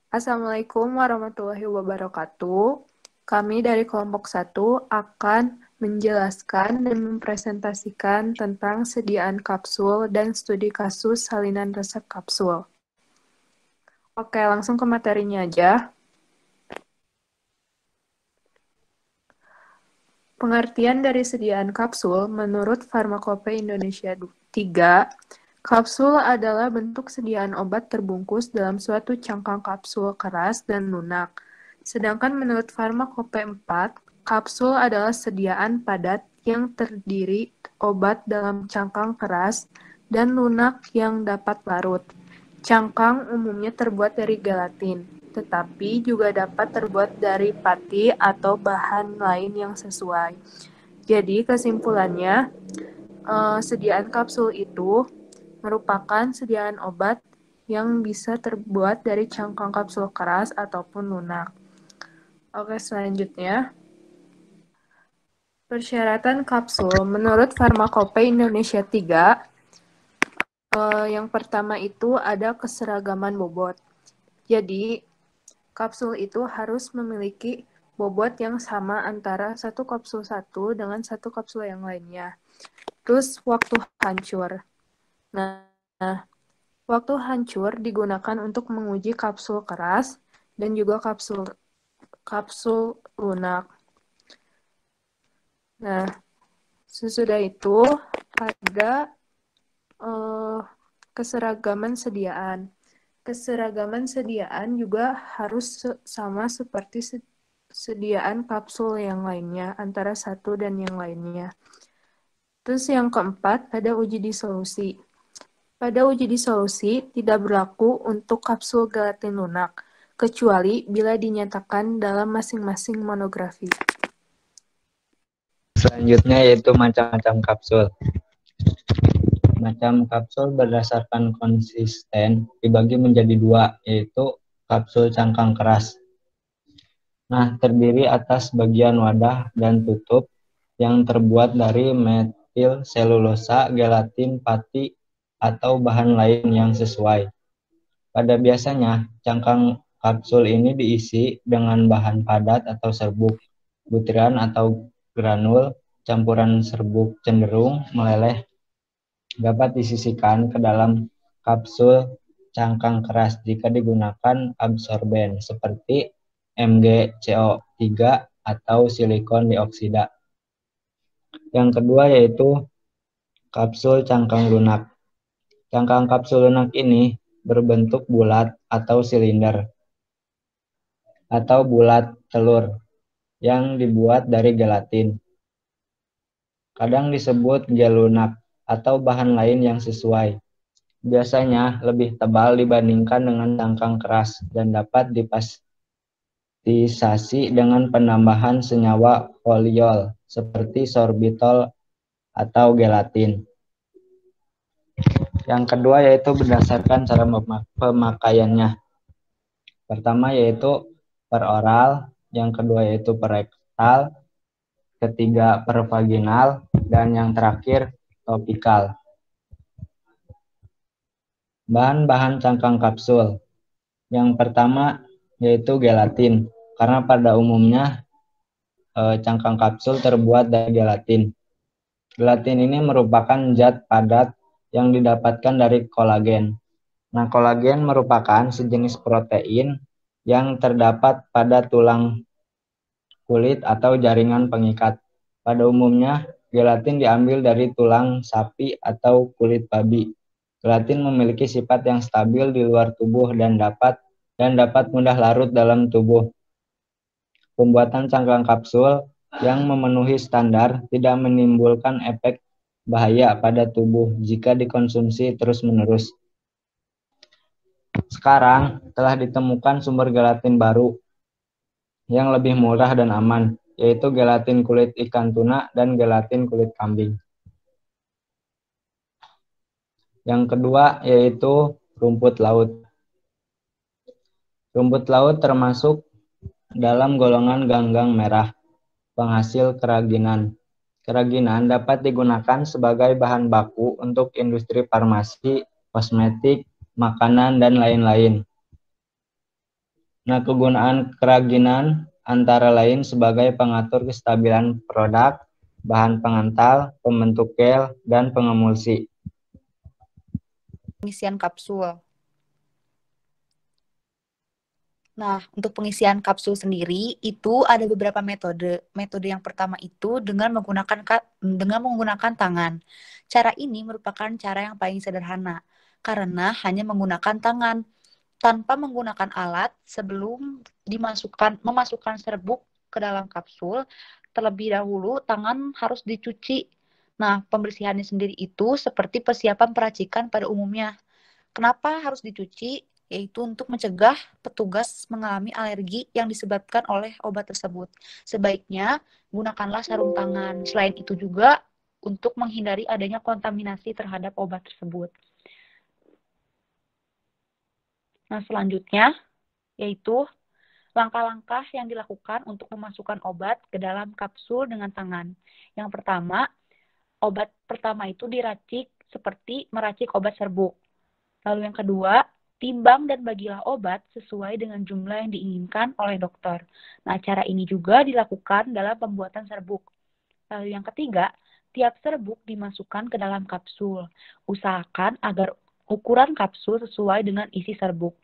Assalamualaikum warahmatullahi wabarakatuh. Kami dari kelompok 1 akan menjelaskan dan mempresentasikan tentang sediaan kapsul dan studi kasus salinan resep kapsul. Oke, langsung ke materinya aja. Pengertian dari sediaan kapsul menurut Farmakope Indonesia 3, kapsul adalah bentuk sediaan obat terbungkus dalam suatu cangkang kapsul keras dan lunak. Sedangkan menurut Farmakope 4, kapsul adalah sediaan padat yang terdiri obat dalam cangkang keras dan lunak yang dapat larut. Cangkang umumnya terbuat dari gelatin, tetapi juga dapat terbuat dari pati atau bahan lain yang sesuai. Jadi kesimpulannya, sediaan kapsul itu merupakan sediaan obat yang bisa terbuat dari cangkang kapsul keras ataupun lunak. Oke, selanjutnya. Persyaratan kapsul menurut Farmakope Indonesia 3, yang pertama itu ada keseragaman bobot. Jadi, kapsul itu harus memiliki bobot yang sama antara satu kapsul satu dengan satu kapsul yang lainnya. Terus waktu hancur. Nah, waktu hancur digunakan untuk menguji kapsul keras dan juga kapsul lunak. Nah, sesudah itu ada keseragaman sediaan. Keseragaman sediaan juga harus sama seperti sediaan kapsul yang lainnya, antara satu dan yang lainnya. Terus yang keempat, ada uji disolusi. Pada uji disolusi, tidak berlaku untuk kapsul gelatin lunak, kecuali bila dinyatakan dalam masing-masing monografi. Selanjutnya yaitu macam-macam kapsul. Macam kapsul berdasarkan konsisten dibagi menjadi dua, yaitu kapsul cangkang keras. Nah, terdiri atas bagian wadah dan tutup yang terbuat dari metil selulosa, gelatin, pati, atau bahan lain yang sesuai. Pada biasanya, cangkang kapsul ini diisi dengan bahan padat atau serbuk, butiran atau granul, campuran serbuk cenderung meleleh, dapat disisihkan ke dalam kapsul cangkang keras jika digunakan absorben seperti MgCO3 atau silikon dioksida. Yang kedua yaitu kapsul cangkang lunak. Cangkang kapsul lunak ini berbentuk bulat atau silinder atau bulat telur yang dibuat dari gelatin. Kadang disebut gel lunak atau bahan lain yang sesuai. Biasanya lebih tebal dibandingkan dengan cangkang keras dan dapat dipastisasi dengan penambahan senyawa poliol seperti sorbitol atau gelatin. Yang kedua yaitu berdasarkan cara pemakaiannya. Pertama yaitu per oral, yang kedua yaitu per rektal, ketiga per vaginal, dan yang terakhir topikal. Bahan-bahan cangkang kapsul. Yang pertama yaitu gelatin, karena pada umumnya cangkang kapsul terbuat dari gelatin. Gelatin ini merupakan zat padat yang didapatkan dari kolagen. Nah, kolagen merupakan sejenis protein yang terdapat pada tulang kulit atau jaringan pengikat. Pada umumnya, gelatin diambil dari tulang sapi atau kulit babi. Gelatin memiliki sifat yang stabil di luar tubuh dan dapat mudah larut dalam tubuh. Pembuatan cangkang kapsul yang memenuhi standar tidak menimbulkan efek bahaya pada tubuh jika dikonsumsi terus-menerus. Sekarang telah ditemukan sumber gelatin baru yang lebih murah dan aman, yaitu gelatin kulit ikan tuna dan gelatin kulit kambing. Yang kedua yaitu rumput laut. Rumput laut termasuk dalam golongan ganggang merah, penghasil keraginan. Keraginan dapat digunakan sebagai bahan baku untuk industri farmasi, kosmetik, makanan, dan lain-lain. Nah, kegunaan keraginan antara lain sebagai pengatur kestabilan produk, bahan pengental, pembentuk gel, dan pengemulsi. Pengisian kapsul. Nah, untuk pengisian kapsul sendiri itu ada beberapa metode. Metode yang pertama itu dengan menggunakan tangan. Cara ini merupakan cara yang paling sederhana karena hanya menggunakan tangan tanpa menggunakan alat sebelum memasukkan serbuk ke dalam kapsul. Terlebih dahulu tangan harus dicuci. Nah, pembersihannya sendiri itu seperti persiapan peracikan pada umumnya. Kenapa harus dicuci? Yaitu untuk mencegah petugas mengalami alergi yang disebabkan oleh obat tersebut. Sebaiknya gunakanlah sarung tangan. Selain itu juga untuk menghindari adanya kontaminasi terhadap obat tersebut. Nah, selanjutnya yaitu langkah-langkah yang dilakukan untuk memasukkan obat ke dalam kapsul dengan tangan. Yang pertama, obat pertama itu diracik seperti meracik obat serbuk. Lalu yang kedua, timbang dan bagilah obat sesuai dengan jumlah yang diinginkan oleh dokter. Nah, cara ini juga dilakukan dalam pembuatan serbuk. Lalu yang ketiga, tiap serbuk dimasukkan ke dalam kapsul. Usahakan agar ukuran kapsul sesuai dengan isi serbuk.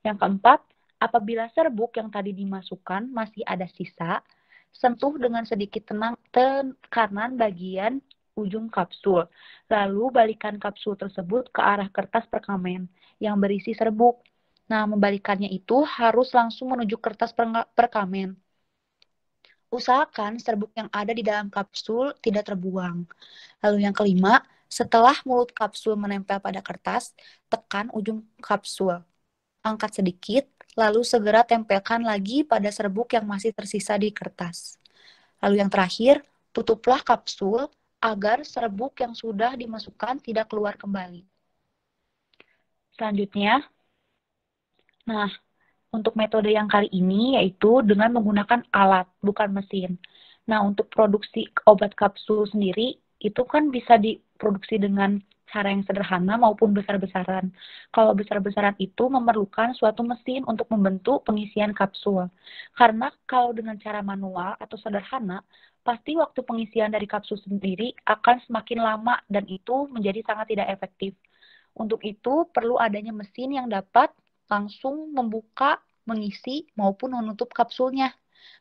Yang keempat, apabila serbuk yang tadi dimasukkan masih ada sisa, sentuh dengan sedikit tekanan bagian ujung kapsul. Lalu balikan kapsul tersebut ke arah kertas perkamen yang berisi serbuk. Nah, membalikannya itu harus langsung menuju kertas perkamen. Usahakan serbuk yang ada di dalam kapsul tidak terbuang. Lalu yang kelima, setelah mulut kapsul menempel pada kertas, tekan ujung kapsul. Angkat sedikit, lalu segera tempelkan lagi pada serbuk yang masih tersisa di kertas. Lalu yang terakhir, tutuplah kapsul agar serbuk yang sudah dimasukkan tidak keluar kembali. Selanjutnya, nah, untuk metode yang kali ini yaitu dengan menggunakan alat, bukan mesin. Nah, untuk produksi obat kapsul sendiri, itu kan bisa diproduksi dengan cara yang sederhana maupun besar-besaran. Kalau besar-besaran itu memerlukan suatu mesin untuk membentuk pengisian kapsul. Karena kalau dengan cara manual atau sederhana, pasti waktu pengisian dari kapsul sendiri akan semakin lama dan itu menjadi sangat tidak efektif. Untuk itu, perlu adanya mesin yang dapat langsung membuka, mengisi, maupun menutup kapsulnya.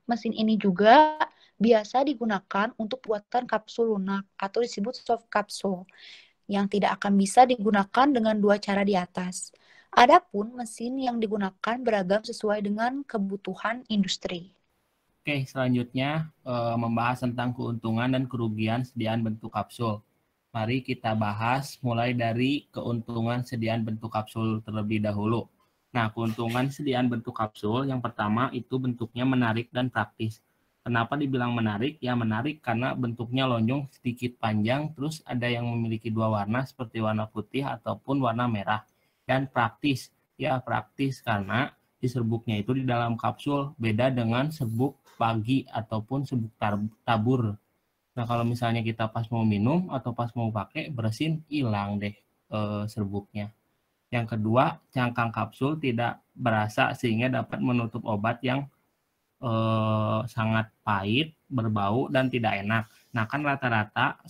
Mesin ini juga biasa digunakan untuk buatan kapsul lunak atau disebut soft capsule yang tidak akan bisa digunakan dengan dua cara di atas. Adapun mesin yang digunakan beragam sesuai dengan kebutuhan industri. Oke, selanjutnya membahas tentang keuntungan dan kerugian sediaan bentuk kapsul. Mari kita bahas mulai dari keuntungan sediaan bentuk kapsul terlebih dahulu. Nah, keuntungan sediaan bentuk kapsul yang pertama itu bentuknya menarik dan praktis. Kenapa dibilang menarik? Ya menarik karena bentuknya lonjong sedikit panjang, terus ada yang memiliki dua warna seperti warna putih ataupun warna merah. Dan praktis, ya praktis karena di serbuknya itu di dalam kapsul, beda dengan serbuk pagi ataupun serbuk tabur. Nah, kalau misalnya kita pas mau minum atau pas mau pakai, bersin, hilang deh serbuknya. Yang kedua, cangkang kapsul tidak berasa sehingga dapat menutup obat yang sangat pahit, berbau, dan tidak enak. Nah, kan rata-rata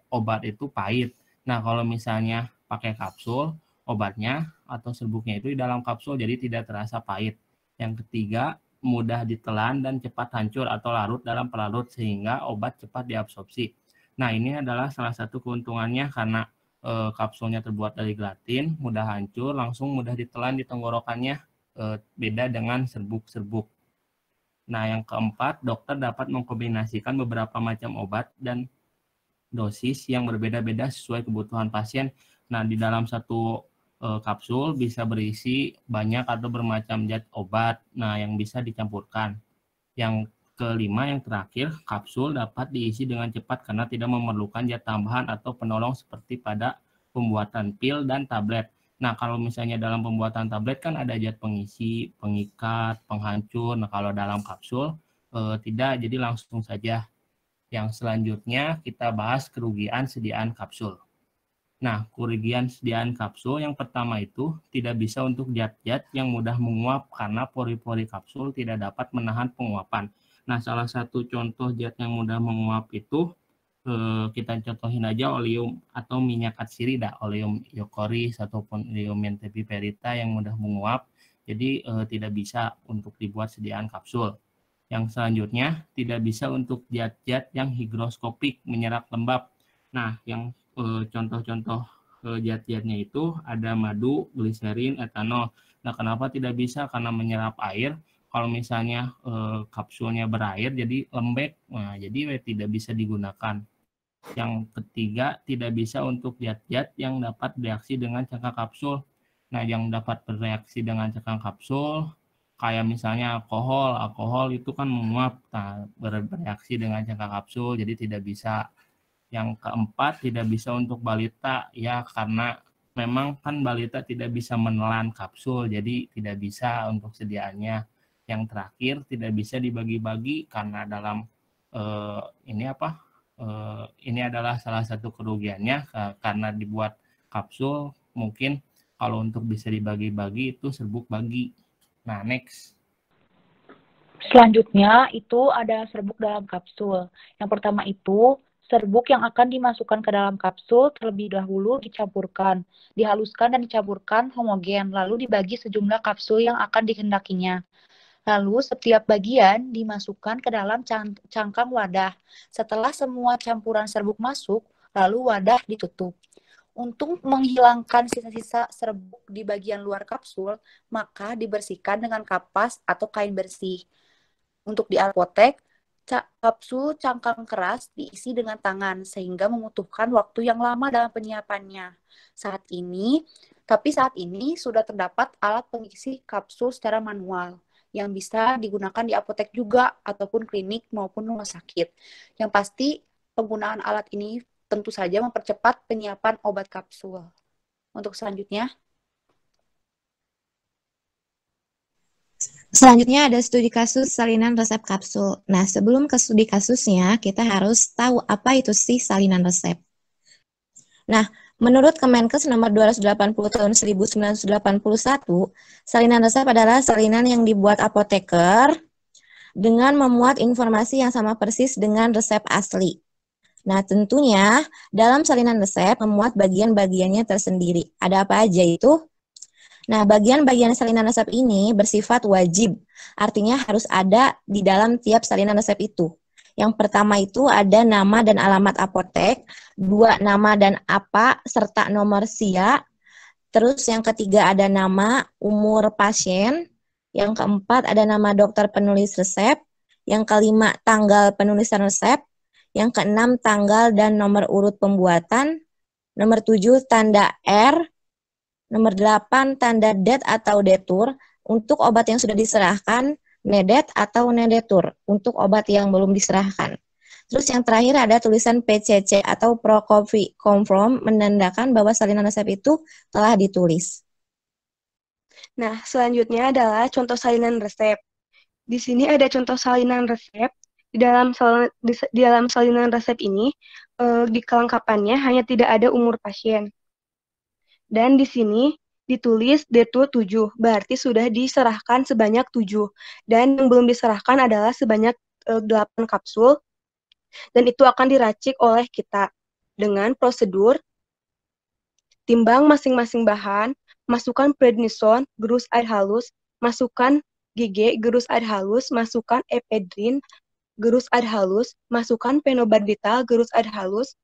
obat itu pahit. Nah, kalau misalnya pakai kapsul, obatnya atau serbuknya itu di dalam kapsul, jadi tidak terasa pahit. Yang ketiga, mudah ditelan dan cepat hancur atau larut dalam pelarut sehingga obat cepat diabsorpsi. Nah, ini adalah salah satu keuntungannya karena kapsulnya terbuat dari gelatin, mudah hancur, langsung mudah ditelan di tenggorokannya, beda dengan serbuk-serbuk. Nah, yang keempat, dokter dapat mengkombinasikan beberapa macam obat dan dosis yang berbeda-beda sesuai kebutuhan pasien. Nah, di dalam satu kapsul bisa berisi banyak atau bermacam zat obat, nah yang bisa dicampurkan. Yang kelima, yang terakhir, kapsul dapat diisi dengan cepat karena tidak memerlukan zat tambahan atau penolong seperti pada pembuatan pil dan tablet. Nah, kalau misalnya dalam pembuatan tablet kan ada zat pengisi, pengikat, penghancur. Nah, kalau dalam kapsul tidak, jadi langsung saja. Yang selanjutnya kita bahas kerugian sediaan kapsul. Nah, kerugian sediaan kapsul yang pertama itu tidak bisa untuk zat-zat yang mudah menguap karena pori-pori kapsul tidak dapat menahan penguapan. Nah, salah satu contoh zat yang mudah menguap itu kita contohin aja oleum atau minyak atsirida, oleum iocoris ataupun oleum mentepiperita yang mudah menguap. Jadi tidak bisa untuk dibuat sediaan kapsul. Yang selanjutnya tidak bisa untuk zat-zat yang higroskopik menyerap lembab. Nah, yang contoh-contoh zat-zatnya itu ada madu, gliserin, etanol. Nah, kenapa tidak bisa? Karena menyerap air. Kalau misalnya kapsulnya berair jadi lembek, nah jadi tidak bisa digunakan. Yang ketiga, tidak bisa untuk zat-zat yang dapat bereaksi dengan cangkang kapsul. Nah, yang dapat bereaksi dengan cangkang kapsul kayak misalnya alkohol itu kan menguap, nah, bereaksi dengan cangkang kapsul, jadi tidak bisa. Yang keempat, tidak bisa untuk balita, ya karena memang kan balita tidak bisa menelan kapsul, jadi tidak bisa untuk sediaannya. Yang terakhir, tidak bisa dibagi-bagi karena dalam ini adalah salah satu kerugiannya karena dibuat kapsul, mungkin kalau untuk bisa dibagi-bagi itu serbuk bagi. Nah, next. Selanjutnya itu ada serbuk dalam kapsul. Yang pertama itu serbuk yang akan dimasukkan ke dalam kapsul terlebih dahulu dicampurkan, dihaluskan dan dicampurkan homogen, lalu dibagi sejumlah kapsul yang akan dikehendakinya. Lalu setiap bagian dimasukkan ke dalam cangkang wadah. Setelah semua campuran serbuk masuk, lalu wadah ditutup. Untuk menghilangkan sisa-sisa serbuk di bagian luar kapsul, maka dibersihkan dengan kapas atau kain bersih. Untuk di apotek, kapsul cangkang keras diisi dengan tangan sehingga membutuhkan waktu yang lama dalam penyiapannya. Saat ini sudah terdapat alat pengisi kapsul secara manual yang bisa digunakan di apotek juga ataupun klinik maupun rumah sakit. Yang pasti penggunaan alat ini tentu saja mempercepat penyiapan obat kapsul. Untuk selanjutnya, selanjutnya ada studi kasus salinan resep kapsul. Nah, sebelum ke studi kasusnya, kita harus tahu apa itu sih salinan resep. Nah, menurut Kemenkes nomor 280 tahun 1981, salinan resep adalah salinan yang dibuat apoteker dengan memuat informasi yang sama persis dengan resep asli. Nah, tentunya dalam salinan resep memuat bagian-bagiannya tersendiri. Ada apa aja itu? Nah, bagian-bagian salinan resep ini bersifat wajib, artinya harus ada di dalam tiap salinan resep itu. Yang pertama itu ada nama dan alamat apotek, 2 nama dan apa, serta nomor SIA. Terus yang ketiga ada nama, umur pasien. Yang keempat ada nama dokter penulis resep. Yang kelima tanggal penulisan resep. Yang keenam tanggal dan nomor urut pembuatan. Nomor 7 tanda R. Nomor 8, tanda det atau detur untuk obat yang sudah diserahkan, nedet atau nedetur untuk obat yang belum diserahkan. Terus yang terakhir ada tulisan PCC atau Pro Copy Confirm menandakan bahwa salinan resep itu telah ditulis. Nah, selanjutnya adalah contoh salinan resep. Di sini ada contoh salinan resep. Di dalam salinan resep ini, di kelengkapannya hanya tidak ada umur pasien. Dan di sini ditulis detur 7, berarti sudah diserahkan sebanyak 7. Dan yang belum diserahkan adalah sebanyak 8 kapsul, dan itu akan diracik oleh kita dengan prosedur timbang masing-masing bahan, masukkan prednison, gerus air halus, masukkan GG, gerus air halus, masukkan epedrin, gerus air halus, masukkan phenobarbital, gerus air halus,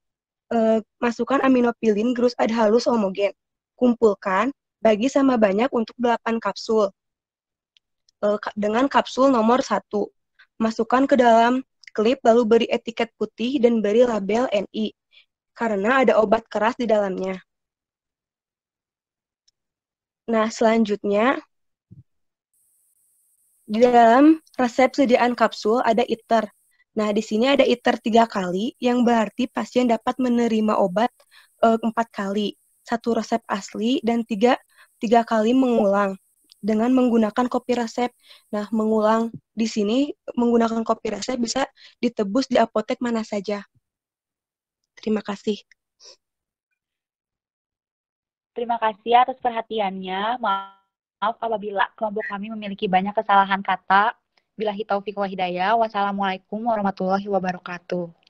masukkan aminopilin, gerus air halus homogen. Kumpulkan, bagi sama banyak untuk 8 kapsul. Dengan kapsul nomor 1. Masukkan ke dalam klip, lalu beri etiket putih dan beri label NI. Karena ada obat keras di dalamnya. Nah, selanjutnya, di dalam resep sediaan kapsul ada ITER. Nah, di sini ada ITER 3 kali, yang berarti pasien dapat menerima obat 4 kali. 1 resep asli dan 3 kali mengulang dengan menggunakan kopi resep. Nah, mengulang di sini menggunakan kopi resep bisa ditebus di apotek mana saja. Terima kasih. Terima kasih atas perhatiannya. Maaf apabila kelompok kami memiliki banyak kesalahan kata. Billahi taufiq wa hidayah. Wassalamualaikum warahmatullahi wabarakatuh.